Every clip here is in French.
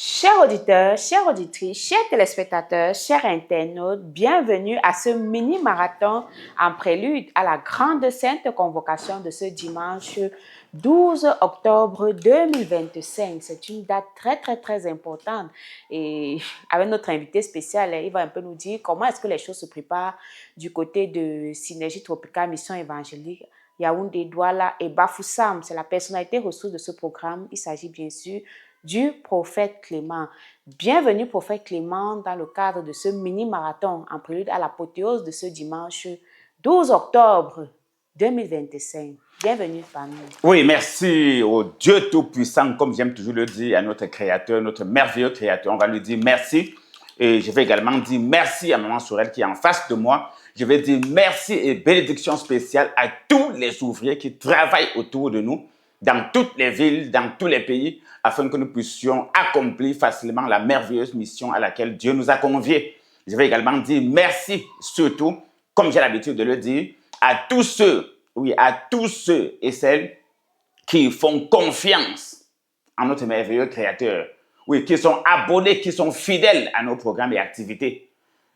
Chers auditeurs, chères auditrices, chers téléspectateurs, chers internautes, bienvenue à ce mini-marathon en prélude à la grande sainte convocation de ce dimanche 12 octobre 2025. C'est une date très importante et avec notre invité spécial, il va un peu nous dire comment est-ce que les choses se préparent du côté de Synergie Tropicale Mission Évangélique Yaoundé, Douala et Bafoussam. C'est la personnalité ressource de ce programme. Il s'agit bien sûr du prophète Clément. Bienvenue, prophète Clément, dans le cadre de ce mini-marathon en prélude à l'apothéose de ce dimanche 12 octobre 2025. Bienvenue parmi nous. Oui, merci au Dieu Tout-Puissant, comme j'aime toujours le dire, à notre Créateur, notre merveilleux Créateur. On va lui dire merci. Et je vais également dire merci à Maman Sorel qui est en face de moi. Je vais dire merci et bénédiction spéciale à tous les ouvriers qui travaillent autour de nous, dans toutes les villes, dans tous les pays, afin que nous puissions accomplir facilement la merveilleuse mission à laquelle Dieu nous a conviés. Je vais également dire merci, surtout, comme j'ai l'habitude de le dire, à tous ceux et celles qui font confiance en notre merveilleux Créateur. Oui, qui sont abonnés, qui sont fidèles à nos programmes et activités.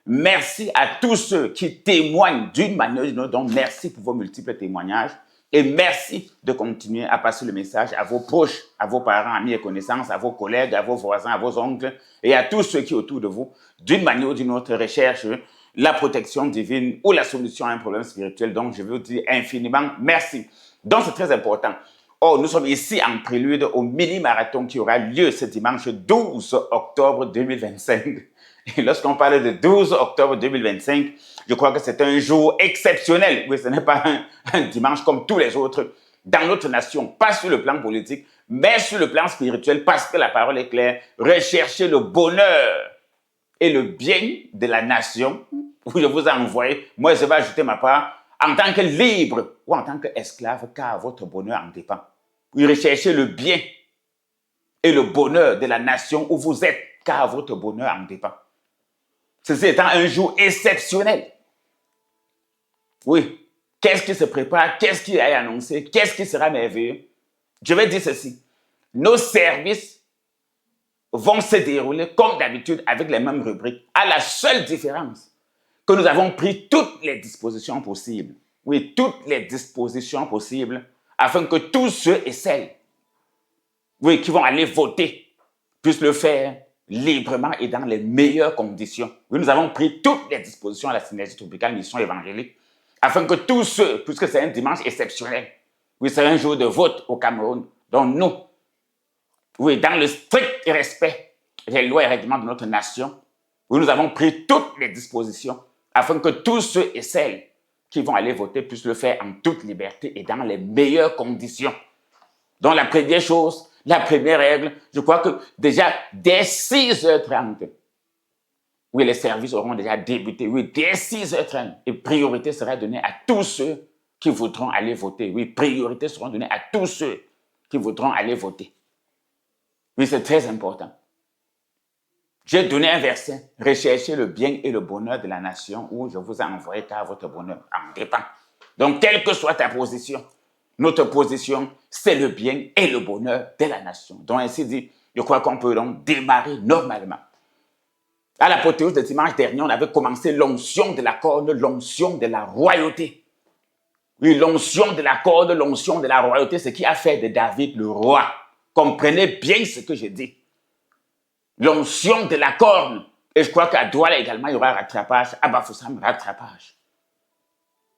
Merci à tous ceux qui témoignent d'une manière ou d'une autre. Donc, merci pour vos multiples témoignages. Et merci de continuer à passer le message à vos proches, à vos parents, amis et connaissances, à vos collègues, à vos voisins, à vos oncles et à tous ceux qui autour de vous, d'une manière ou d'une autre, recherchent la protection divine ou la solution à un problème spirituel. Donc, je veux vous dire infiniment merci. Donc, c'est très important. Oh, nous sommes ici en prélude au mini-marathon qui aura lieu ce dimanche 12 octobre 2025. Et lorsqu'on parle de 12 octobre 2025, je crois que c'est un jour exceptionnel. Oui, ce n'est pas un dimanche comme tous les autres dans notre nation, pas sur le plan politique, mais sur le plan spirituel, parce que la parole est claire. Recherchez le bonheur et le bien de la nation où je vous ai envoyé. Moi, je vais ajouter ma part en tant que libre ou en tant qu'esclave, car votre bonheur en dépend. Vous recherchez le bien et le bonheur de la nation où vous êtes, car votre bonheur en dépend. Ceci étant un jour exceptionnel. Oui. Qu'est-ce qui se prépare? Qu'est-ce qui est annoncé? Qu'est-ce qui sera merveilleux? Je vais dire ceci. Nos services vont se dérouler comme d'habitude avec les mêmes rubriques, à la seule différence que nous avons pris toutes les dispositions possibles. Oui, toutes les dispositions possibles afin que tous ceux et celles qui vont aller voter puissent le faire librement et dans les meilleures conditions. Oui, nous avons pris toutes les dispositions à la Synergie Tropicale Mission Évangélique afin que tous ceux, puisque c'est un dimanche exceptionnel, oui, c'est un jour de vote au Cameroun, donc nous, oui, dans le strict respect des lois et règlements de notre nation, oui, nous avons pris toutes les dispositions afin que tous ceux et celles qui vont aller voter puissent le faire en toute liberté et dans les meilleures conditions. Donc la première chose, la première règle, je crois que déjà dès 6h30, oui, les services auront déjà débuté. Oui, dès 6h30, et priorité sera donnée à tous ceux qui voudront aller voter. Oui, priorité sera donnée à tous ceux qui voudront aller voter. Oui, c'est très important. J'ai donné un verset, recherchez le bien et le bonheur de la nation où je vous ai envoyé car votre bonheur en dépend. Donc, quelle que soit ta position, notre position, c'est le bien et le bonheur de la nation. Donc, ainsi dit, je crois qu'on peut donc démarrer normalement. À l'apothéose de dimanche dernier, on avait commencé l'onction de la corde, l'onction de la royauté. Oui, l'onction de la corde, l'onction de la royauté, ce qui a fait de David le roi. Comprenez bien ce que je dis. L'onction de la corne. Et je crois qu'à Douala également, il y aura rattrapage. À Bafoussam, rattrapage.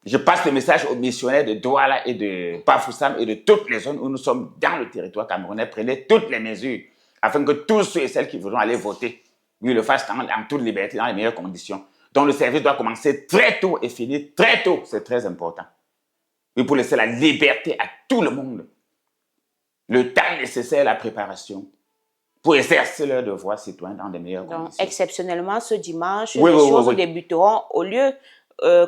Je passe le message aux missionnaires de Douala et de Bafoussam et de toutes les zones où nous sommes dans le territoire camerounais. Prenez toutes les mesures afin que tous ceux et celles qui voudront aller voter, oui, le fassent en toute liberté, dans les meilleures conditions. Donc le service doit commencer très tôt et finir très tôt. C'est très important. Oui, pour laisser la liberté à tout le monde. Le temps nécessaire à la préparation pour exercer leur devoir citoyen dans les meilleures conditions. Donc, exceptionnellement, ce dimanche, les choses débuteront au lieu,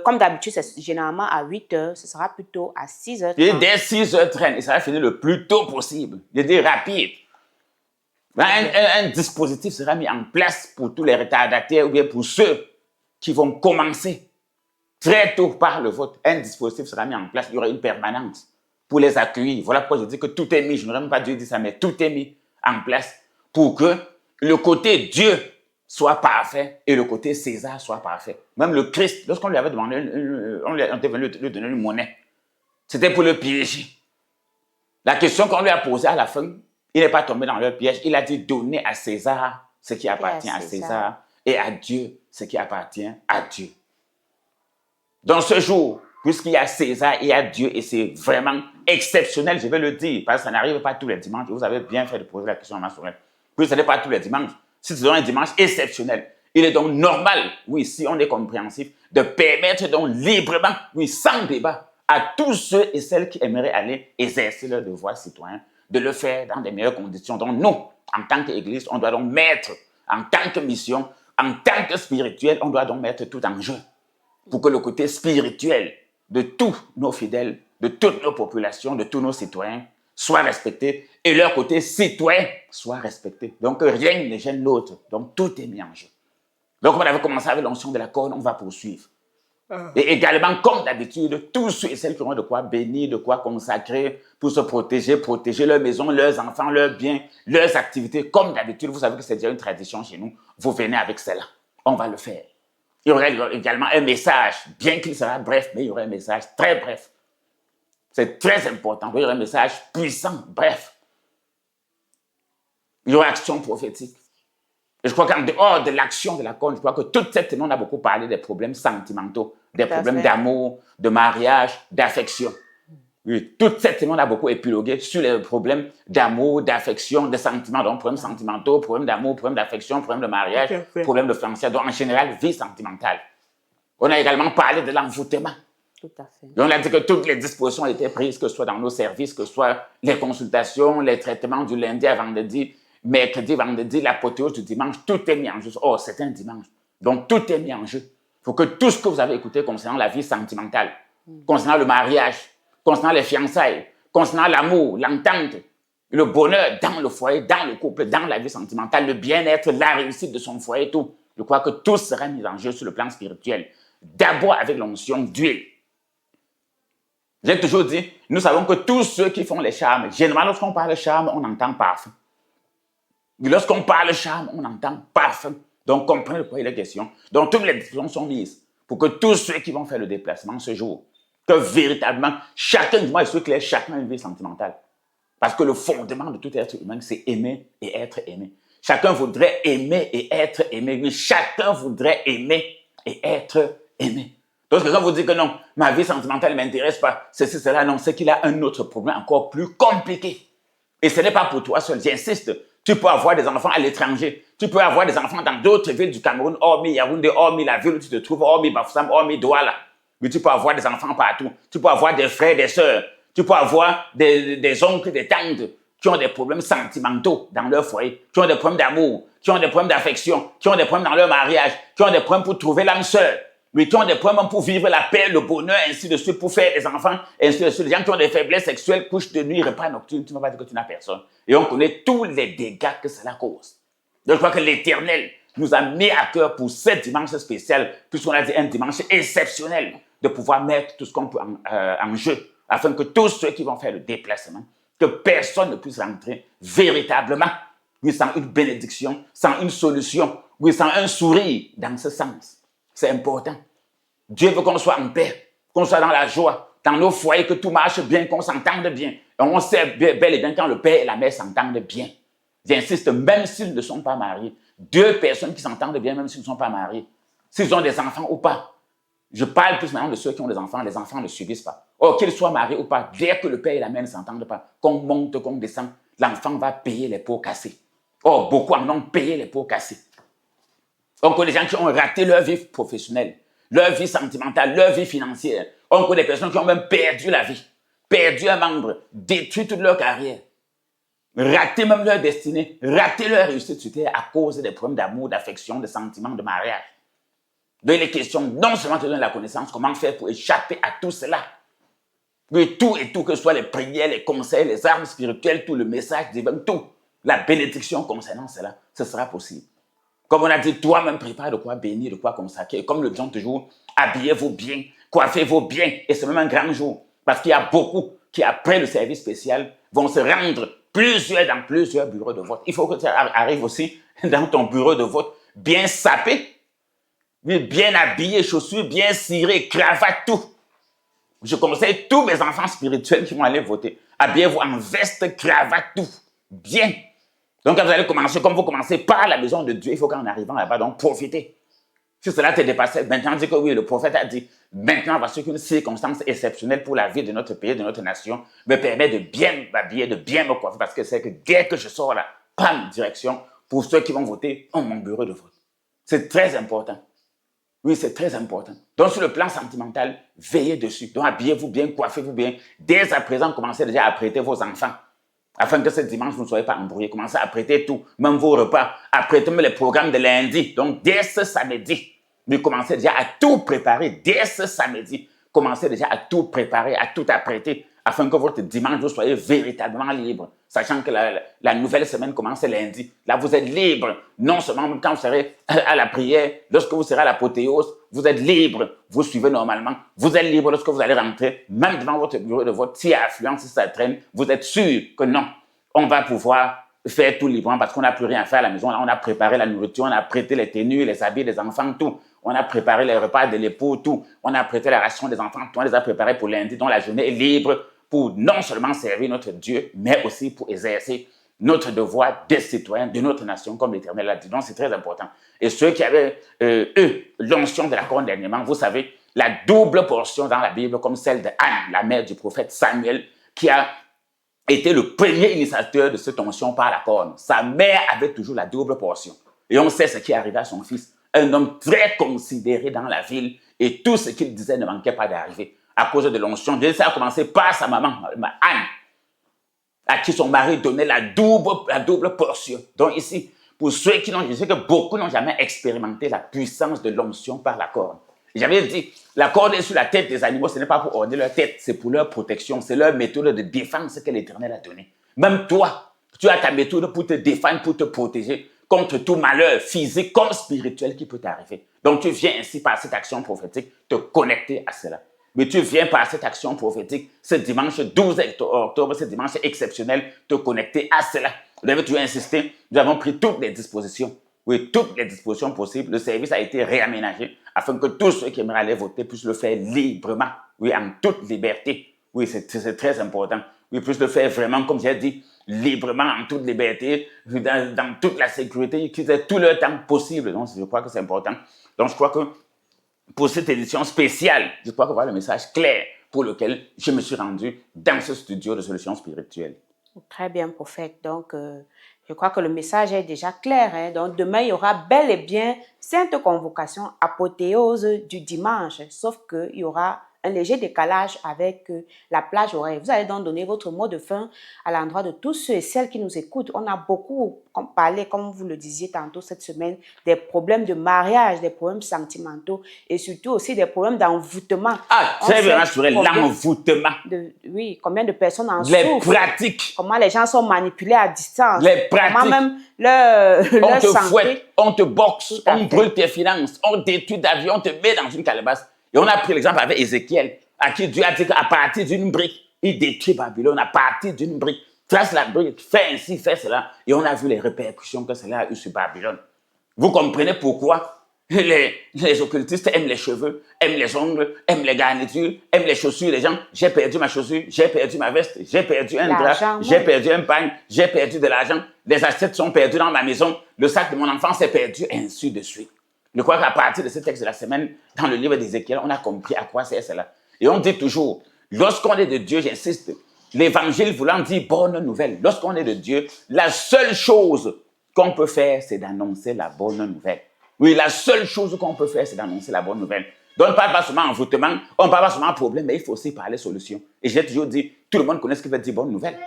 comme d'habitude, c'est généralement à 8h, ce sera plutôt à 6h30. Et dès 6h30, et ça va finir le plus tôt possible. Je dis rapide. Un dispositif sera mis en place pour tous les retardataires ou bien pour ceux qui vont commencer très tôt par le vote. Un dispositif sera mis en place, il y aura une permanence pour les accueillir. Voilà pourquoi je dis que tout est mis, je n'aurais même pas dû dire ça, mais tout est mis en place pour que le côté Dieu soit parfait et le côté César soit parfait. Même le Christ, lorsqu'on lui avait demandé, on était venu lui donner une monnaie, c'était pour le piéger. La question qu'on lui a posée à la fin, il n'est pas tombé dans leur piège. Il a dit, donnez à César ce qui appartient à César et à Dieu ce qui appartient à Dieu. Dans ce jour, puisqu'il y a César et il y a Dieu, et c'est vraiment exceptionnel, je vais le dire, parce que ça n'arrive pas tous les dimanches. Vous avez bien fait de poser la question à ma soeur. Puis ce n'est pas tous les dimanches. Si c'est un dimanche exceptionnel, il est donc normal, oui, si on est compréhensif, de permettre donc librement, oui, sans débat, à tous ceux et celles qui aimeraient aller exercer leur devoir citoyen, de le faire dans des meilleures conditions. Donc nous, en tant qu'Église, on doit donc mettre, en tant que mission, en tant que spirituel, on doit donc mettre tout en jeu pour que le côté spirituel de tous nos fidèles, de toutes nos populations, de tous nos citoyens soit respecté et leur côté citoyen soit respecté. Donc rien ne gêne l'autre. Donc tout est mis en jeu. Donc on avait commencé avec l'onction de la corne, on va poursuivre. Et également, comme d'habitude, tous ceux et celles qui auront de quoi bénir, de quoi consacrer pour se protéger, protéger leur maison, leurs enfants, leurs biens, leurs activités. Comme d'habitude, vous savez que c'est déjà une tradition chez nous. Vous venez avec cela. On va le faire. Il y aura également un message, bien qu'il sera bref, mais il y aura un message très bref. C'est très important. Il y aura un message puissant, bref. Il y aura action prophétique. Et je crois qu'en dehors de l'action de la corne, je crois que toute cette semaine, on a beaucoup parlé des problèmes sentimentaux, des problèmes d'amour, de mariage, d'affection. Oui, toute cette semaine, on a beaucoup épilogué sur les problèmes d'amour, d'affection, de sentiments. Donc, problèmes sentimentaux, problèmes d'amour, problèmes d'affection, problèmes de mariage, problèmes de fiançailles. Donc, en général, vie sentimentale. On a également parlé de l'envoûtement. Tout à fait. Et on a dit que toutes les dispositions ont été prises, que ce soit dans nos services, que ce soit les consultations, les traitements du lundi à vendredi, mercredi, vendredi, l'apothéose du dimanche, tout est mis en jeu. Oh, c'est un dimanche. Donc, tout est mis en jeu. Il faut que tout ce que vous avez écouté concernant la vie sentimentale, concernant le mariage, concernant les fiançailles, concernant l'amour, l'entente, le bonheur dans le foyer, dans le couple, dans la vie sentimentale, le bien-être, la réussite de son foyer, tout. Je crois que tout sera mis en jeu sur le plan spirituel. D'abord avec l'onction d'huile. J'ai toujours dit, nous savons que tous ceux qui font les charmes, généralement lorsqu'on parle de charme, on entend parfum. Lorsqu'on parle charme, on entend parfum. Donc, comprenez de quoi il est question. Donc, toutes les décisions sont mises pour que tous ceux qui vont faire le déplacement ce jour, que véritablement, chacun de moi est sûr qu'il ait chacun une vie sentimentale. Parce que le fondement de tout être humain, c'est aimer et être aimé. Chacun voudrait aimer et être aimé. Oui, chacun voudrait aimer et être aimé. Donc, quelqu'un vous dit que non, ma vie sentimentale ne m'intéresse pas, ceci, cela, non, c'est qu'il a un autre problème encore plus compliqué. Et ce n'est pas pour toi seul, j'insiste. Tu peux avoir des enfants à l'étranger. Tu peux avoir des enfants dans d'autres villes du Cameroun, hormis Yaoundé, hormis la ville où tu te trouves, hormis Bafoussam, hormis Douala. Mais tu peux avoir des enfants partout. Tu peux avoir des frères, des sœurs. Tu peux avoir des oncles, des tantes qui ont des problèmes sentimentaux dans leur foyer, qui ont des problèmes d'amour, qui ont des problèmes d'affection, qui ont des problèmes dans leur mariage, qui ont des problèmes pour trouver l'âme sœur. Mais qui ont des problèmes pour vivre la paix, le bonheur, ainsi de suite, pour faire des enfants, ainsi de suite. Les gens qui ont des faiblesses sexuelles, couches de nuit, repas nocturnes, tu ne vas pas dire que tu n'as personne. Et on connaît tous les dégâts que cela cause. Donc je crois que l'Éternel nous a mis à cœur pour ce dimanche spécial, puisqu'on a dit un dimanche exceptionnel, de pouvoir mettre tout ce qu'on peut en jeu, afin que tous ceux qui vont faire le déplacement, que personne ne puisse rentrer véritablement, oui, sans une bénédiction, sans une solution, oui, sans un sourire dans ce sens. C'est important. Dieu veut qu'on soit en paix, qu'on soit dans la joie, dans nos foyers, que tout marche bien, qu'on s'entende bien. Et on sait bel et bien quand le père et la mère s'entendent bien. J'insiste, même s'ils ne sont pas mariés, deux personnes qui s'entendent bien, même s'ils ne sont pas mariés, s'ils ont des enfants ou pas. Je parle plus maintenant de ceux qui ont des enfants, les enfants ne subissent pas. Or, qu'ils soient mariés ou pas, dès que le père et la mère ne s'entendent pas, qu'on monte, qu'on descend, l'enfant va payer les pots cassés. Or, beaucoup en ont payé les pots cassés. On connaît des gens qui ont raté leur vie professionnelle, leur vie sentimentale, leur vie financière. On connaît des personnes qui ont même perdu la vie, perdu un membre, détruit toute leur carrière, raté même leur destinée, raté leur réussite sur terre à cause des problèmes d'amour, d'affection, de sentiments, de mariage. Donc, il est question non seulement de donner la connaissance, comment faire pour échapper à tout cela. Oui, tout et tout, que ce soit les prières, les conseils, les armes spirituelles, tout le message divin, tout, la bénédiction concernant cela, ce sera possible. Comme on a dit, toi-même prépare de quoi bénir, de quoi consacrer. Comme le disons toujours, habillez-vous bien, coiffez-vous bien. Et c'est même un grand jour. Parce qu'il y a beaucoup qui, après le service spécial, vont se rendre dans plusieurs bureaux de vote. Il faut que tu arrives aussi dans ton bureau de vote bien sapé, bien habillé, chaussures bien cirées, cravate, tout. Je conseille tous mes enfants spirituels qui vont aller voter. Habillez-vous en veste, cravate, tout. Bien. Donc, quand vous allez commencer, comme vous commencez par la maison de Dieu, il faut qu'en arrivant là-bas, donc profitez. Si cela t'est dépassé, maintenant on dit que oui, le prophète a dit, maintenant voici qu'une circonstance exceptionnelle pour la vie de notre pays, de notre nation, me permet de bien m'habiller, de bien me coiffer, parce que c'est que dès que je sors là, pam, direction, pour ceux qui vont voter, on mon bureau de vote. C'est très important. Oui, c'est très important. Donc, sur le plan sentimental, veillez dessus. Donc, habillez-vous bien, coiffez-vous bien. Dès à présent, commencez déjà à prêter vos enfants. Afin que ce dimanche, vous ne soyez pas embrouillés. Commencez à prêter tout, même vos repas. Apprêtez même les programmes de lundi. Donc, dès ce samedi, vous commencez déjà à tout préparer. Dès ce samedi, commencez déjà à tout préparer, à tout apprêter, afin que votre dimanche, vous soyez véritablement libre. Sachant que la nouvelle semaine commence lundi. Là, vous êtes libre. Non seulement quand vous serez à la prière, lorsque vous serez à l'apothéose, vous êtes libre. Vous suivez normalement. Vous êtes libre lorsque vous allez rentrer, même devant votre bureau de vote. S'il y a affluence, si ça traîne, vous êtes sûr que non, on va pouvoir faire tout librement parce qu'on n'a plus rien à faire à la maison. Là, on a préparé la nourriture, on a prêté les tenues, les habits des enfants, tout. On a préparé les repas de l'époux, tout. On a prêté la ration des enfants, tout. On les a préparés pour lundi, donc la journée est libre pour non seulement servir notre Dieu, mais aussi pour exercer notre devoir de citoyen de notre nation, comme l'Éternel l'a dit. Donc, c'est très important. Et ceux qui avaient, l'onction de la couronne dernièrement, vous savez, la double portion dans la Bible, comme celle de Anne, la mère du prophète Samuel, qui a été le premier initiateur de cette onction par la corne. Sa mère avait toujours la double portion. Et on sait ce qui est arrivé à son fils. Un homme très considéré dans la ville, et tout ce qu'il disait ne manquait pas d'arriver. À cause de l'onction, Dieu a commencé par sa maman, Anne, à qui son mari donnait la double portion. Donc ici, pour ceux qui n'ont, je sais que beaucoup n'ont jamais expérimenté la puissance de l'onction par la corne. J'avais dit, la corde est sur la tête des animaux, ce n'est pas pour orner leur tête, c'est pour leur protection, c'est leur méthode de défense que l'Éternel a donnée. Même toi, tu as ta méthode pour te défendre, pour te protéger contre tout malheur physique comme spirituel qui peut t'arriver. Donc tu viens ainsi par cette action prophétique te connecter à cela. Mais tu viens par cette action prophétique ce dimanche 12 octobre, ce dimanche exceptionnel, te connecter à cela. Vous avez toujours insisté, nous avons pris toutes les dispositions. Oui, toutes les dispositions possibles. Le service a été réaménagé afin que tous ceux qui aimeraient aller voter puissent le faire librement, oui, en toute liberté. Oui, c'est très important. Oui, puissent le faire vraiment, comme j'ai dit, librement, en toute liberté, dans toute la sécurité, qu'ils aient tout le temps possible. Donc, je crois que c'est important. Donc, je crois que pour cette édition spéciale, je crois qu'on voit le message clair pour lequel je me suis rendu dans ce studio de solutions spirituelles. Très bien, prophète. Donc, je crois que le message est déjà clair. Hein? Donc, demain, il y aura bel et bien sainte convocation apothéose du dimanche, sauf qu'il y aura un léger décalage avec la plage horaire. Vous allez donc donner votre mot de fin à l'endroit de tous ceux et celles qui nous écoutent. On a beaucoup parlé, comme vous le disiez tantôt cette semaine, des problèmes de mariage, des problèmes sentimentaux et surtout aussi des problèmes d'envoûtement. Ah, très bien, sur l'envoûtement. Oui, combien de personnes en les souffrent. Pratiques. Comment les gens sont manipulés à distance. Les pratiques. Comment même leur on te santé. Fouette, on te boxe, on brûle tes finances, on détruit ta vie, on te met dans une calebasse. Et on a pris l'exemple avec Ézéchiel, à qui Dieu a dit qu'à partir d'une brique, il détruit Babylone, à partir d'une brique. Trace la brique, fais ainsi, fais cela. Et on a vu les répercussions que cela a eu sur Babylone. Vous comprenez pourquoi les occultistes aiment les cheveux, aiment les ongles, aiment les garnitures, aiment les chaussures des gens. J'ai perdu ma chaussure, j'ai perdu ma veste, j'ai perdu un drap, j'ai perdu un pagne, j'ai perdu de l'argent. Les assiettes sont perdues dans ma maison, le sac de mon enfant s'est perdu, et ainsi de suite. Je crois qu'à partir de ce texte de la semaine, dans le livre d'Ézéchiel, on a compris à quoi c'est cela. Et on dit toujours, lorsqu'on est de Dieu, j'insiste, l'évangile voulant dire bonne nouvelle, lorsqu'on est de Dieu, la seule chose qu'on peut faire, c'est d'annoncer la bonne nouvelle. Oui, la seule chose qu'on peut faire, c'est d'annoncer la bonne nouvelle. Donc, on ne parle pas seulement envoûtement, on ne parle pas seulement problème, mais il faut aussi parler solution. Et j'ai toujours dit, tout le monde connaît ce qui veut dire bonne nouvelle.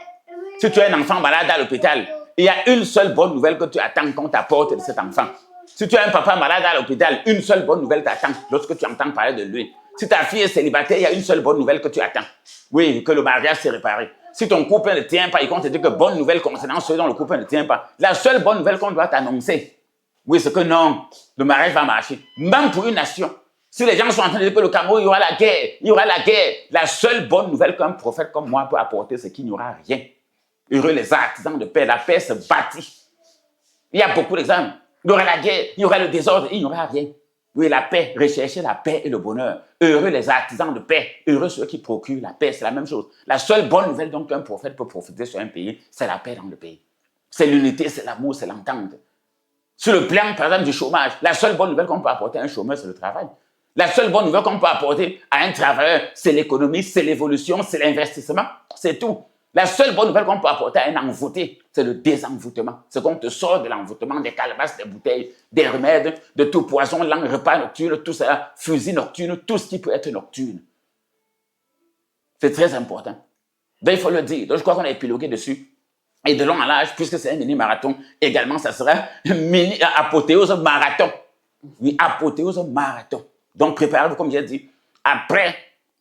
Si tu as un enfant malade à l'hôpital, il y a une seule bonne nouvelle que tu attends qu'on t'apporte de cet enfant. Si tu as un papa malade à l'hôpital, une seule bonne nouvelle t'attend lorsque tu entends parler de lui. Si ta fille est célibataire, il y a une seule bonne nouvelle que tu attends. Oui, que le mariage s'est réparé. Si ton couple ne tient pas, il compte te dire que bonne nouvelle concernant ceux dont le couple ne tient pas. La seule bonne nouvelle qu'on doit t'annoncer, oui, c'est que non, le mariage va marcher. Même pour une nation. Si les gens sont en train de dire que le Cameroun, il y aura la guerre, il y aura la guerre. La seule bonne nouvelle qu'un prophète comme moi peut apporter, c'est qu'il n'y aura rien. Heureux les artisans de paix. La paix se bâtit. Il y a beaucoup d'exemples. Il y aura la guerre, il y aura le désordre, il n'y aura rien. Oui, la paix, recherchez la paix et le bonheur. Heureux les artisans de paix, heureux ceux qui procurent la paix, c'est la même chose. La seule bonne nouvelle donc qu'un prophète peut profiter sur un pays, c'est la paix dans le pays. C'est l'unité, c'est l'amour, c'est l'entente. Sur le plan, par exemple, du chômage, la seule bonne nouvelle qu'on peut apporter à un chômeur, c'est le travail. La seule bonne nouvelle qu'on peut apporter à un travailleur, c'est l'économie, c'est l'évolution, c'est l'investissement, c'est tout. La seule bonne nouvelle qu'on peut apporter à un envoûté, c'est le désenvoûtement. C'est qu'on te sort de l'envoûtement, des calebasses, des bouteilles, des remèdes, de tout poison, langue, repas nocturne, tout ça, fusil nocturne, tout ce qui peut être nocturne. C'est très important. Donc, il faut le dire. Donc, je crois qu'on a épilogué dessus. Et de long en large, puisque c'est un mini-marathon, également, ça sera un mini-apothéose marathon. Oui, apothéose marathon. Donc, préparez-vous, comme j'ai dit, après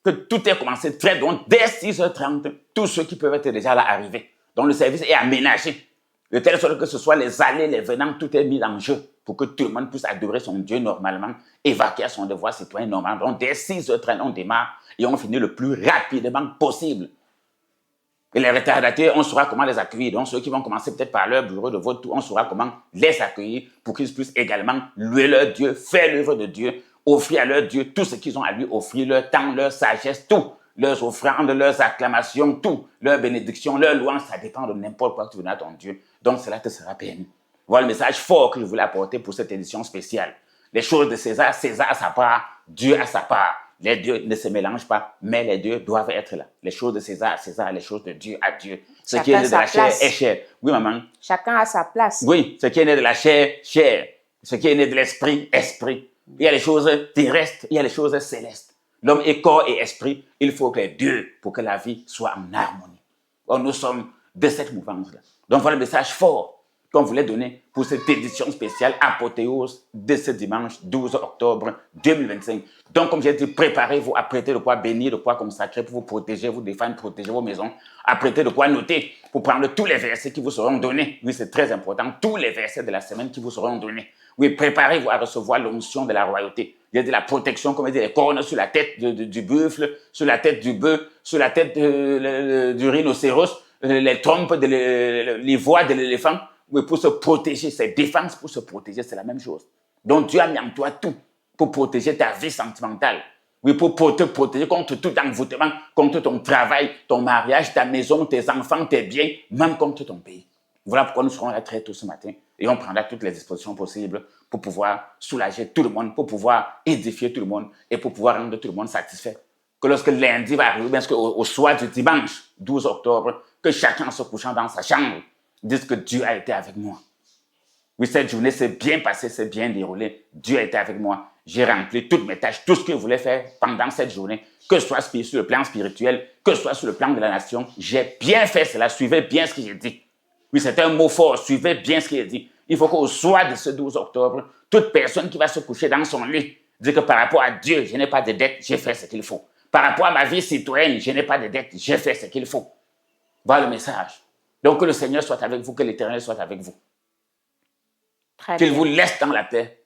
que tout ait commencé très donc dès 6h30, tous ceux qui peuvent être déjà là arrivés. Donc, le service est aménagé. De telle sorte que ce soit les allées, les venants, tout est mis en jeu pour que tout le monde puisse adorer son Dieu normalement, évacuer à son devoir citoyen normalement. Donc, dès 6h30, on démarre et on finit le plus rapidement possible. Et les retardataires, on saura comment les accueillir. Donc, ceux qui vont commencer peut-être par leur bureau de vote, on saura comment les accueillir pour qu'ils puissent également louer leur Dieu, faire l'œuvre de Dieu, offrir à leur Dieu tout ce qu'ils ont à lui offrir, leur temps, leur sagesse, tout. Leurs offrandes, leurs acclamations, tout. Leurs bénédictions, leurs louanges, ça dépend de n'importe quoi que tu veux à ton Dieu. Donc, cela te sera permis. Voilà le message fort que je voulais apporter pour cette édition spéciale. Les choses de César, César a sa part, Dieu a sa part. Les deux ne se mélangent pas, mais les deux doivent être là. Les choses de César, César, les choses de Dieu à Dieu. Ce qui est né de la chair est chair. Oui, maman. Chacun a sa place. Oui, ce qui est né de la chair, chair. Ce qui est né de l'esprit, esprit. Il y a les choses terrestres, il y a les choses célestes. L'homme est corps et esprit. Il faut que les deux, pour que la vie soit en harmonie. Or, nous sommes de cette mouvance-là. Donc, voilà le message fort qu'on voulait donner pour cette édition spéciale apothéose de ce dimanche 12 octobre 2025. Donc, comme j'ai dit, préparez-vous, apprêtez de quoi bénir, de quoi consacrer pour vous protéger, vous défendre, protéger vos maisons. Apprêtez de quoi noter pour prendre tous les versets qui vous seront donnés. Oui, c'est très important. Tous les versets de la semaine qui vous seront donnés. Oui, préparez-vous à recevoir l'onction de la royauté. Il y a de la protection, comme dit, les cornes sur la tête du buffle, sur la tête du bœuf, sur la tête du rhinocéros, les trompes, les voix de l'éléphant. Oui, pour se protéger, c'est défense pour se protéger, c'est la même chose. Donc Dieu a mis en toi tout pour protéger ta vie sentimentale. Oui, pour te protéger contre tout envoûtement, contre ton travail, ton mariage, ta maison, tes enfants, tes biens, même contre ton pays. Voilà pourquoi nous serons là très tôt ce matin et on prendra toutes les dispositions possibles pour pouvoir soulager tout le monde, pour pouvoir édifier tout le monde et pour pouvoir rendre tout le monde satisfait. Que lorsque lundi va arriver, bien au soir du dimanche 12 octobre, que chacun se couchant dans sa chambre dise que Dieu a été avec moi. Oui, cette journée s'est bien passée, s'est bien déroulée. Dieu a été avec moi. J'ai rempli toutes mes tâches, tout ce que je voulais faire pendant cette journée, que ce soit sur le plan spirituel, que ce soit sur le plan de la nation. J'ai bien fait cela, suivez bien ce que j'ai dit. Oui, c'est un mot fort, suivez bien ce qu'il a dit. Il faut qu'au soir de ce 12 octobre, toute personne qui va se coucher dans son lit dise que par rapport à Dieu, je n'ai pas de dette, j'ai fait ce qu'il faut. Par rapport à ma vie citoyenne, je n'ai pas de dette, j'ai fait ce qu'il faut. Voilà le message. Donc que le Seigneur soit avec vous, que l'Éternel soit avec vous. Qu'il vous laisse dans la paix,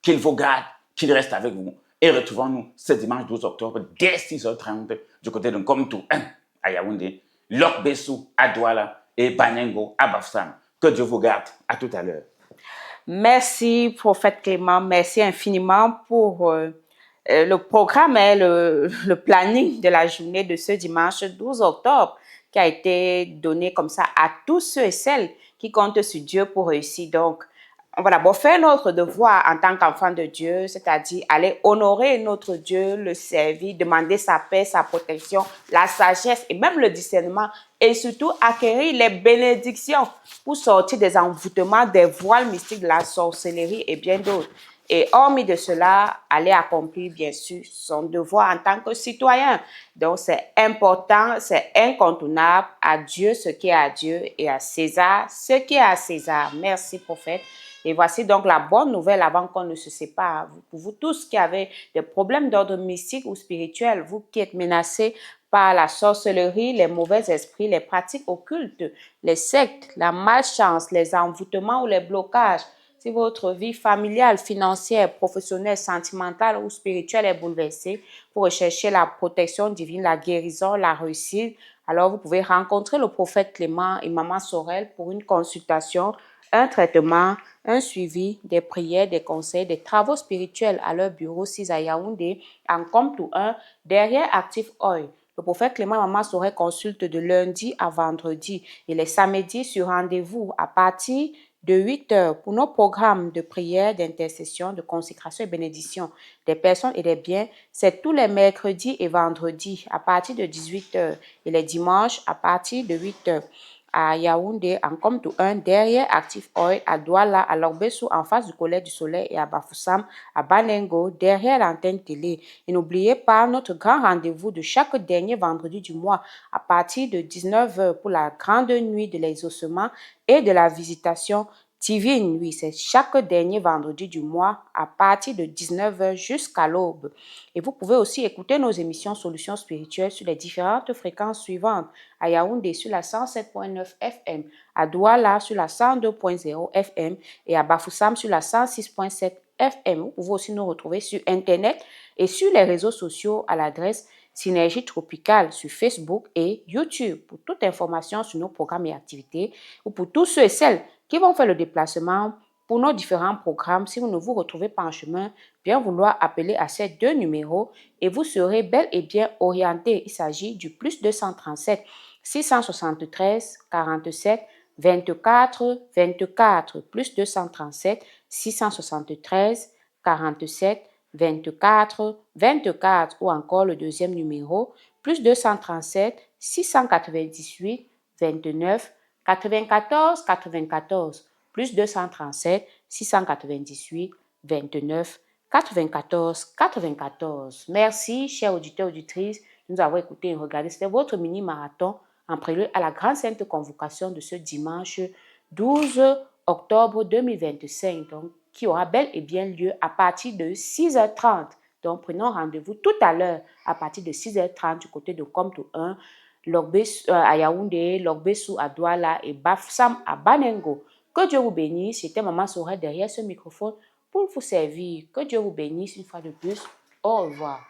qu'il vous garde, qu'il reste avec vous. Et retrouvons-nous ce dimanche 12 octobre dès 6h30 du côté de Nkomtou 1 à Yaoundé, Lok Bessou à Douala et Banengo à Bafoussam. Que Dieu vous garde. À tout à l'heure. Merci, prophète Clément. Merci infiniment pour le programme et le planning de la journée de ce dimanche 12 octobre qui a été donné comme ça à tous ceux et celles qui comptent sur Dieu pour réussir. Donc, on va d'abord faire notre devoir en tant qu'enfant de Dieu, c'est-à-dire aller honorer notre Dieu, le servir, demander sa paix, sa protection, la sagesse et même le discernement et surtout acquérir les bénédictions pour sortir des envoûtements, des voiles mystiques de la sorcellerie et bien d'autres. Et hormis de cela, aller accomplir bien sûr son devoir en tant que citoyen. Donc c'est important, c'est incontournable. À Dieu ce qui est à Dieu et à César ce qui est à César. Merci prophète. Et voici donc la bonne nouvelle avant qu'on ne se sépare. Pour vous tous qui avez des problèmes d'ordre mystique ou spirituel, vous qui êtes menacés par la sorcellerie, les mauvais esprits, les pratiques occultes, les sectes, la malchance, les envoûtements ou les blocages, si votre vie familiale, financière, professionnelle, sentimentale ou spirituelle est bouleversée, vous recherchez la protection divine, la guérison, la réussite, Alors, vous pouvez rencontrer le prophète Clément et Maman Sorel pour une consultation, un traitement, un suivi, des prières, des conseils, des travaux spirituels à leur bureau 6 à Yaoundé, en Comtou 1, derrière Active Oil. Le prophète Clément et Maman Sorel consulte de lundi à vendredi et les samedis sur rendez-vous à partir de 8 heures pour nos programmes de prière, d'intercession, de consécration et bénédiction des personnes et des biens. C'est tous les mercredis et vendredis à partir de 18 heures et les dimanches à partir de 8 heures à Yaoundé, en Comtou 1, derrière Active Oil, à Douala, à Lorbesso, en face du Collège du Soleil et à Bafoussam, à Balengo, derrière l'antenne télé. Et n'oubliez pas notre grand rendez-vous de chaque dernier vendredi du mois à partir de 19 heures pour la grande nuit de l'exaucement et de la visitation divine. Oui, c'est chaque dernier vendredi du mois à partir de 19 heures jusqu'à l'aube. Et vous pouvez aussi écouter nos émissions Solutions spirituelles sur les différentes fréquences suivantes. À Yaoundé sur la 107.9 FM, à Douala sur la 102.0 FM et à Bafoussam sur la 106.7 FM. Vous pouvez aussi nous retrouver sur Internet et sur les réseaux sociaux à l'adresse Synergie Tropicale sur Facebook et YouTube. Pour toute information sur nos programmes et activités, ou pour tous ceux et celles qui vont faire le déplacement pour nos différents programmes, si vous ne vous retrouvez pas en chemin, bien vouloir appeler à ces deux numéros et vous serez bel et bien orienté. Il s'agit du plus 237 673 47 24 24 plus 237 673 47 24 24 ou encore le deuxième numéro plus 237 698 29 94 94 plus 237 698 29 94 94. Merci, chers auditeurs et auditrices, de nous avoir écoutés et regardé. C'était votre mini-marathon en prélude à la grande sainte convocation de ce dimanche 12 octobre 2025, donc, qui aura bel et bien lieu à partir de 6h30. Donc, prenons rendez-vous tout à l'heure à partir de 6h30 du côté de Comtou 1, à Yaoundé, Lorbesso à Douala et Bafoussam à Banengo. Que Dieu vous bénisse. C'était Maman Sorel derrière ce microphone pour vous servir. Que Dieu vous bénisse une fois de plus. Au revoir.